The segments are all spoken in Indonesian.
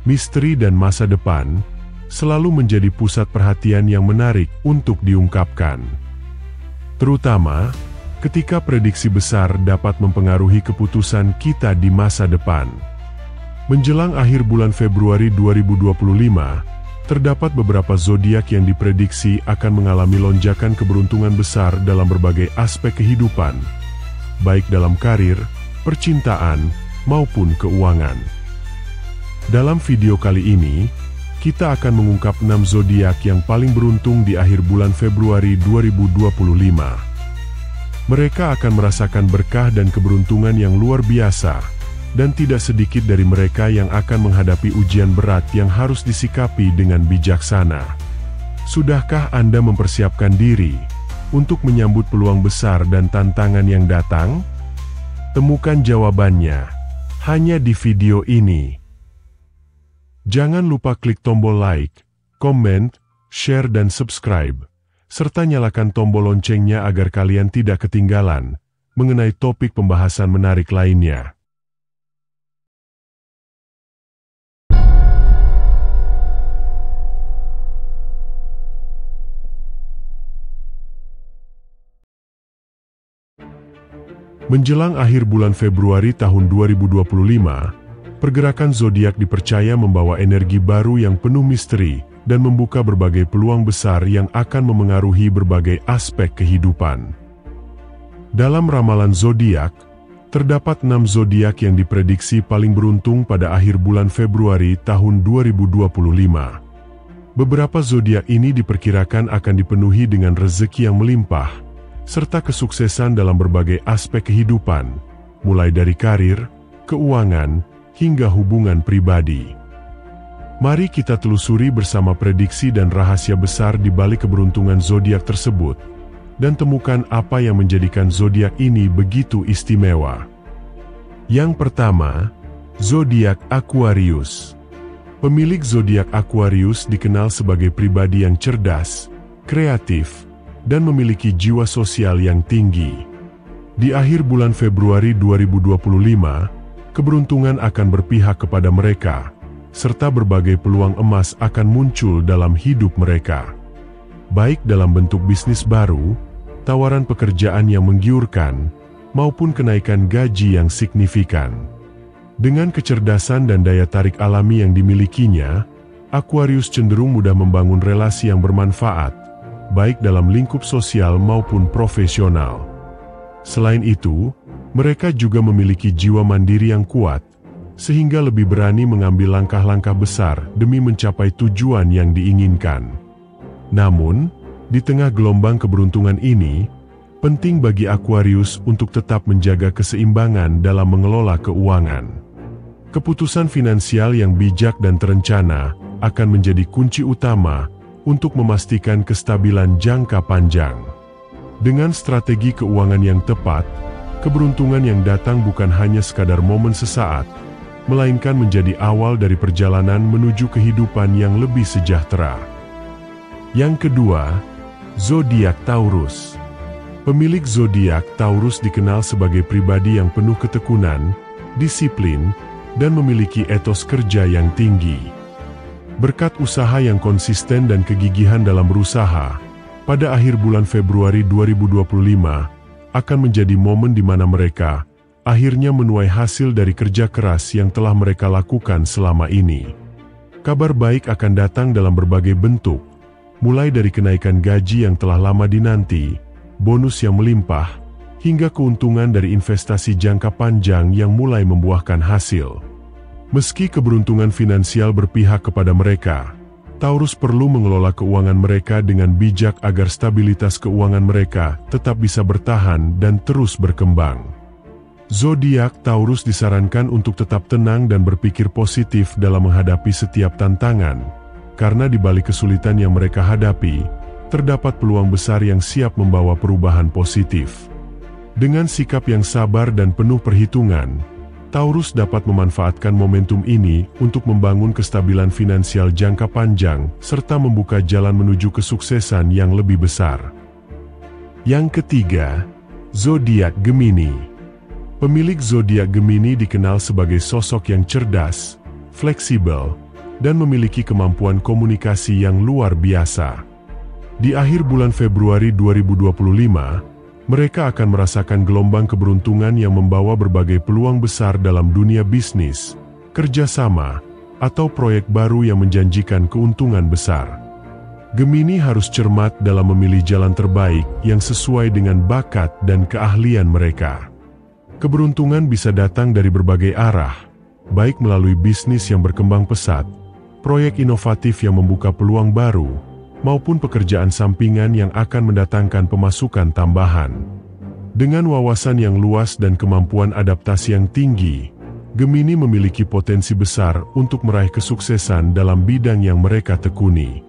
misteri dan masa depan selalu menjadi pusat perhatian yang menarik untuk diungkapkan. Terutama ketika prediksi besar dapat mempengaruhi keputusan kita di masa depan. Menjelang akhir bulan Februari 2025, terdapat beberapa zodiak yang diprediksi akan mengalami lonjakan keberuntungan besar dalam berbagai aspek kehidupan, baik dalam karir, percintaan, maupun keuangan. Dalam video kali ini, kita akan mengungkap 6 zodiak yang paling beruntung di akhir bulan Februari 2025. Mereka akan merasakan berkah dan keberuntungan yang luar biasa, dan tidak sedikit dari mereka yang akan menghadapi ujian berat yang harus disikapi dengan bijaksana. Sudahkah Anda mempersiapkan diri untuk menyambut peluang besar dan tantangan yang datang? Temukan jawabannya hanya di video ini. Jangan lupa klik tombol like, komen, share dan subscribe, serta nyalakan tombol loncengnya agar kalian tidak ketinggalan mengenai topik pembahasan menarik lainnya. Menjelang akhir bulan Februari tahun 2025, pergerakan zodiak dipercaya membawa energi baru yang penuh misteri dan membuka berbagai peluang besar yang akan memengaruhi berbagai aspek kehidupan. Dalam ramalan zodiak, terdapat 6 zodiak yang diprediksi paling beruntung pada akhir bulan Februari tahun 2025. Beberapa zodiak ini diperkirakan akan dipenuhi dengan rezeki yang melimpah, serta kesuksesan dalam berbagai aspek kehidupan, mulai dari karir, keuangan, hingga hubungan pribadi. Mari kita telusuri bersama prediksi dan rahasia besar di balik keberuntungan zodiak tersebut, dan temukan apa yang menjadikan zodiak ini begitu istimewa. Yang pertama, zodiak Aquarius. Pemilik zodiak Aquarius dikenal sebagai pribadi yang cerdas, kreatif, dan memiliki jiwa sosial yang tinggi. Di akhir bulan Februari 2025, keberuntungan akan berpihak kepada mereka, serta berbagai peluang emas akan muncul dalam hidup mereka. Baik dalam bentuk bisnis baru, tawaran pekerjaan yang menggiurkan, maupun kenaikan gaji yang signifikan. Dengan kecerdasan dan daya tarik alami yang dimilikinya, Aquarius cenderung mudah membangun relasi yang bermanfaat, baik dalam lingkup sosial maupun profesional. Selain itu, mereka juga memiliki jiwa mandiri yang kuat, sehingga lebih berani mengambil langkah-langkah besar demi mencapai tujuan yang diinginkan. Namun, di tengah gelombang keberuntungan ini, penting bagi Aquarius untuk tetap menjaga keseimbangan dalam mengelola keuangan. Keputusan finansial yang bijak dan terencana akan menjadi kunci utama untuk memastikan kestabilan jangka panjang. Dengan strategi keuangan yang tepat, keberuntungan yang datang bukan hanya sekadar momen sesaat, melainkan menjadi awal dari perjalanan menuju kehidupan yang lebih sejahtera. Yang kedua, zodiak Taurus. Pemilik zodiak Taurus dikenal sebagai pribadi yang penuh ketekunan, disiplin, dan memiliki etos kerja yang tinggi. Berkat usaha yang konsisten dan kegigihan dalam berusaha, pada akhir bulan Februari 2025 akan menjadi momen di mana mereka akhirnya menuai hasil dari kerja keras yang telah mereka lakukan selama ini. Kabar baik akan datang dalam berbagai bentuk, mulai dari kenaikan gaji yang telah lama dinanti, bonus yang melimpah, hingga keuntungan dari investasi jangka panjang yang mulai membuahkan hasil. Meski keberuntungan finansial berpihak kepada mereka, Taurus perlu mengelola keuangan mereka dengan bijak agar stabilitas keuangan mereka tetap bisa bertahan dan terus berkembang. Zodiak Taurus disarankan untuk tetap tenang dan berpikir positif dalam menghadapi setiap tantangan, karena di balik kesulitan yang mereka hadapi, terdapat peluang besar yang siap membawa perubahan positif. Dengan sikap yang sabar dan penuh perhitungan, Taurus dapat memanfaatkan momentum ini untuk membangun kestabilan finansial jangka panjang serta membuka jalan menuju kesuksesan yang lebih besar. Yang ketiga, zodiak Gemini. Pemilik zodiak Gemini dikenal sebagai sosok yang cerdas, fleksibel, dan memiliki kemampuan komunikasi yang luar biasa. Di akhir bulan Februari 2025, mereka akan merasakan gelombang keberuntungan yang membawa berbagai peluang besar dalam dunia bisnis, kerjasama, atau proyek baru yang menjanjikan keuntungan besar. Gemini harus cermat dalam memilih jalan terbaik yang sesuai dengan bakat dan keahlian mereka. Keberuntungan bisa datang dari berbagai arah, baik melalui bisnis yang berkembang pesat, proyek inovatif yang membuka peluang baru, maupun pekerjaan sampingan yang akan mendatangkan pemasukan tambahan. Dengan wawasan yang luas dan kemampuan adaptasi yang tinggi, Gemini memiliki potensi besar untuk meraih kesuksesan dalam bidang yang mereka tekuni.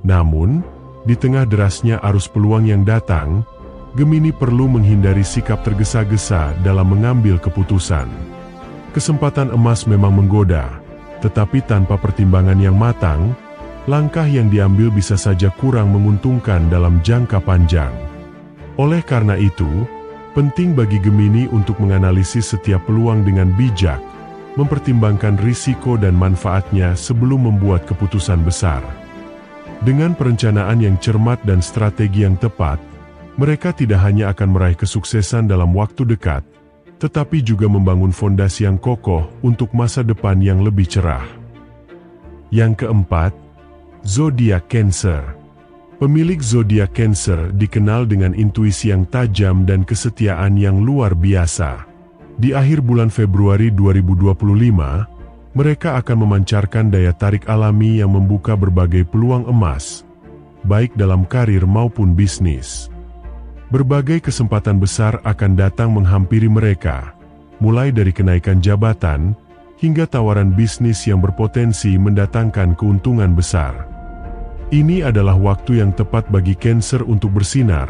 Namun, di tengah derasnya arus peluang yang datang, Gemini perlu menghindari sikap tergesa-gesa dalam mengambil keputusan. Kesempatan emas memang menggoda, tetapi tanpa pertimbangan yang matang, langkah yang diambil bisa saja kurang menguntungkan dalam jangka panjang. Oleh karena itu, penting bagi Gemini untuk menganalisis setiap peluang dengan bijak, mempertimbangkan risiko dan manfaatnya sebelum membuat keputusan besar. Dengan perencanaan yang cermat dan strategi yang tepat, mereka tidak hanya akan meraih kesuksesan dalam waktu dekat, tetapi juga membangun fondasi yang kokoh untuk masa depan yang lebih cerah. Yang keempat, Zodiak Cancer. Pemilik zodiak Cancer dikenal dengan intuisi yang tajam dan kesetiaan yang luar biasa. Di akhir bulan Februari 2025, mereka akan memancarkan daya tarik alami yang membuka berbagai peluang emas, baik dalam karir maupun bisnis. Berbagai kesempatan besar akan datang menghampiri mereka, mulai dari kenaikan jabatan hingga tawaran bisnis yang berpotensi mendatangkan keuntungan besar. Ini adalah waktu yang tepat bagi Cancer untuk bersinar,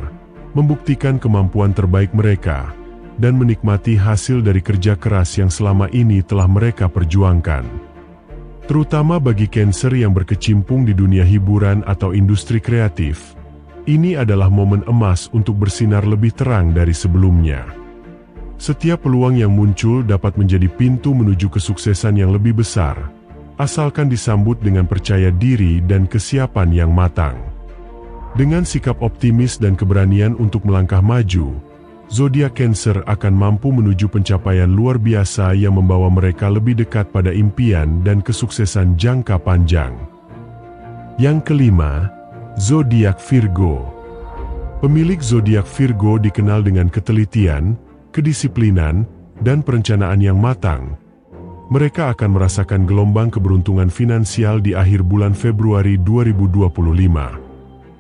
membuktikan kemampuan terbaik mereka, dan menikmati hasil dari kerja keras yang selama ini telah mereka perjuangkan. Terutama bagi Cancer yang berkecimpung di dunia hiburan atau industri kreatif, ini adalah momen emas untuk bersinar lebih terang dari sebelumnya. Setiap peluang yang muncul dapat menjadi pintu menuju kesuksesan yang lebih besar, asalkan disambut dengan percaya diri dan kesiapan yang matang. Dengan sikap optimis dan keberanian untuk melangkah maju, zodiak Cancer akan mampu menuju pencapaian luar biasa yang membawa mereka lebih dekat pada impian dan kesuksesan jangka panjang. Yang kelima, zodiak Virgo. Pemilik zodiak Virgo dikenal dengan ketelitian, kedisiplinan, dan perencanaan yang matang. Mereka akan merasakan gelombang keberuntungan finansial di akhir bulan Februari 2025.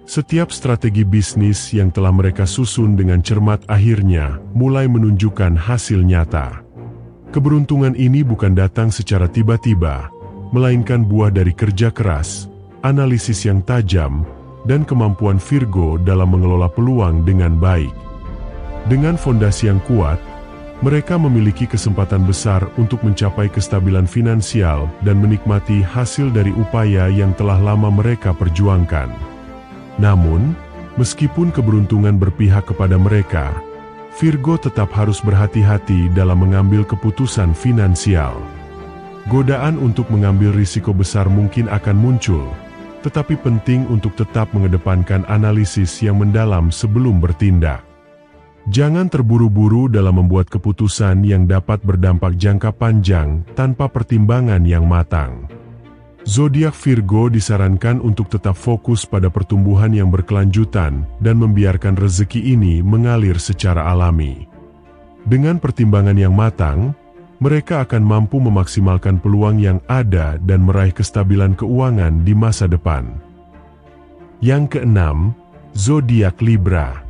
Setiap strategi bisnis yang telah mereka susun dengan cermat akhirnya mulai menunjukkan hasil nyata. Keberuntungan ini bukan datang secara tiba-tiba, melainkan buah dari kerja keras, analisis yang tajam, dan kemampuan Virgo dalam mengelola peluang dengan baik. Dengan fondasi yang kuat, mereka memiliki kesempatan besar untuk mencapai kestabilan finansial dan menikmati hasil dari upaya yang telah lama mereka perjuangkan. Namun, meskipun keberuntungan berpihak kepada mereka, Virgo tetap harus berhati-hati dalam mengambil keputusan finansial. Godaan untuk mengambil risiko besar mungkin akan muncul, tetapi penting untuk tetap mengedepankan analisis yang mendalam sebelum bertindak. Jangan terburu-buru dalam membuat keputusan yang dapat berdampak jangka panjang tanpa pertimbangan yang matang. Zodiak Virgo disarankan untuk tetap fokus pada pertumbuhan yang berkelanjutan dan membiarkan rezeki ini mengalir secara alami. Dengan pertimbangan yang matang, mereka akan mampu memaksimalkan peluang yang ada dan meraih kestabilan keuangan di masa depan. Yang keenam, zodiak Libra.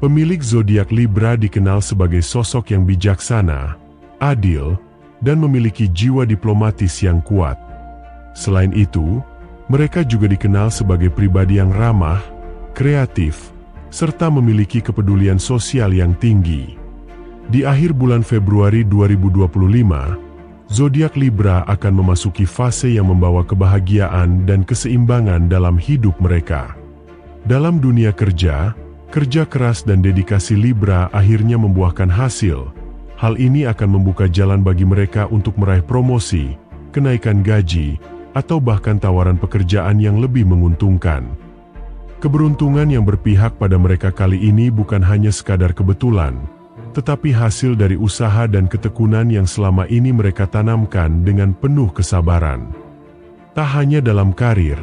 Pemilik zodiak Libra dikenal sebagai sosok yang bijaksana, adil, dan memiliki jiwa diplomatis yang kuat. Selain itu, mereka juga dikenal sebagai pribadi yang ramah, kreatif, serta memiliki kepedulian sosial yang tinggi. Di akhir bulan Februari 2025, zodiak Libra akan memasuki fase yang membawa kebahagiaan dan keseimbangan dalam hidup mereka. Dalam dunia kerja, kerja keras dan dedikasi Libra akhirnya membuahkan hasil. Hal ini akan membuka jalan bagi mereka untuk meraih promosi, kenaikan gaji, atau bahkan tawaran pekerjaan yang lebih menguntungkan. Keberuntungan yang berpihak pada mereka kali ini bukan hanya sekadar kebetulan, tetapi hasil dari usaha dan ketekunan yang selama ini mereka tanamkan dengan penuh kesabaran. Tak hanya dalam karir,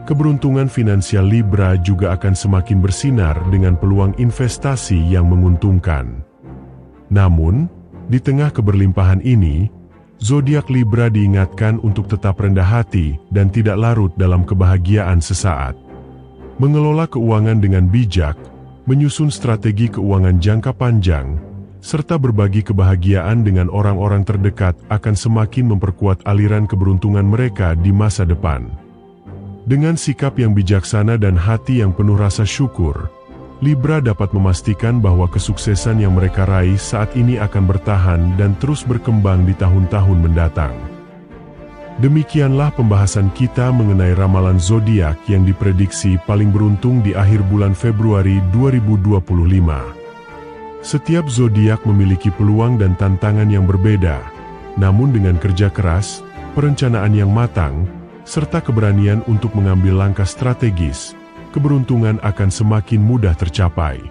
keberuntungan finansial Libra juga akan semakin bersinar dengan peluang investasi yang menguntungkan. Namun, di tengah keberlimpahan ini, zodiak Libra diingatkan untuk tetap rendah hati dan tidak larut dalam kebahagiaan sesaat. Mengelola keuangan dengan bijak, menyusun strategi keuangan jangka panjang, serta berbagi kebahagiaan dengan orang-orang terdekat akan semakin memperkuat aliran keberuntungan mereka di masa depan. Dengan sikap yang bijaksana dan hati yang penuh rasa syukur, Libra dapat memastikan bahwa kesuksesan yang mereka raih saat ini akan bertahan dan terus berkembang di tahun-tahun mendatang. Demikianlah pembahasan kita mengenai ramalan zodiak yang diprediksi paling beruntung di akhir bulan Februari 2025. Setiap zodiak memiliki peluang dan tantangan yang berbeda, namun dengan kerja keras, perencanaan yang matang, serta keberanian untuk mengambil langkah strategis, keberuntungan akan semakin mudah tercapai.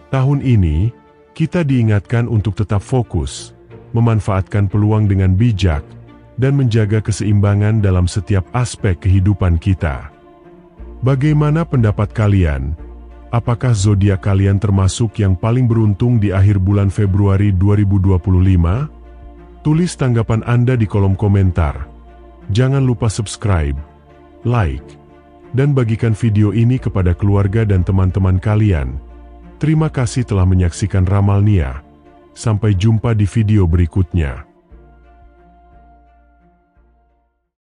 Tahun ini, kita diingatkan untuk tetap fokus, memanfaatkan peluang dengan bijak, dan menjaga keseimbangan dalam setiap aspek kehidupan kita. Bagaimana pendapat kalian? Apakah zodiak kalian termasuk yang paling beruntung di akhir bulan Februari 2025? Tulis tanggapan Anda di kolom komentar. Jangan lupa subscribe, like, dan bagikan video ini kepada keluarga dan teman-teman kalian. Terima kasih telah menyaksikan Ramal Nia. Sampai jumpa di video berikutnya.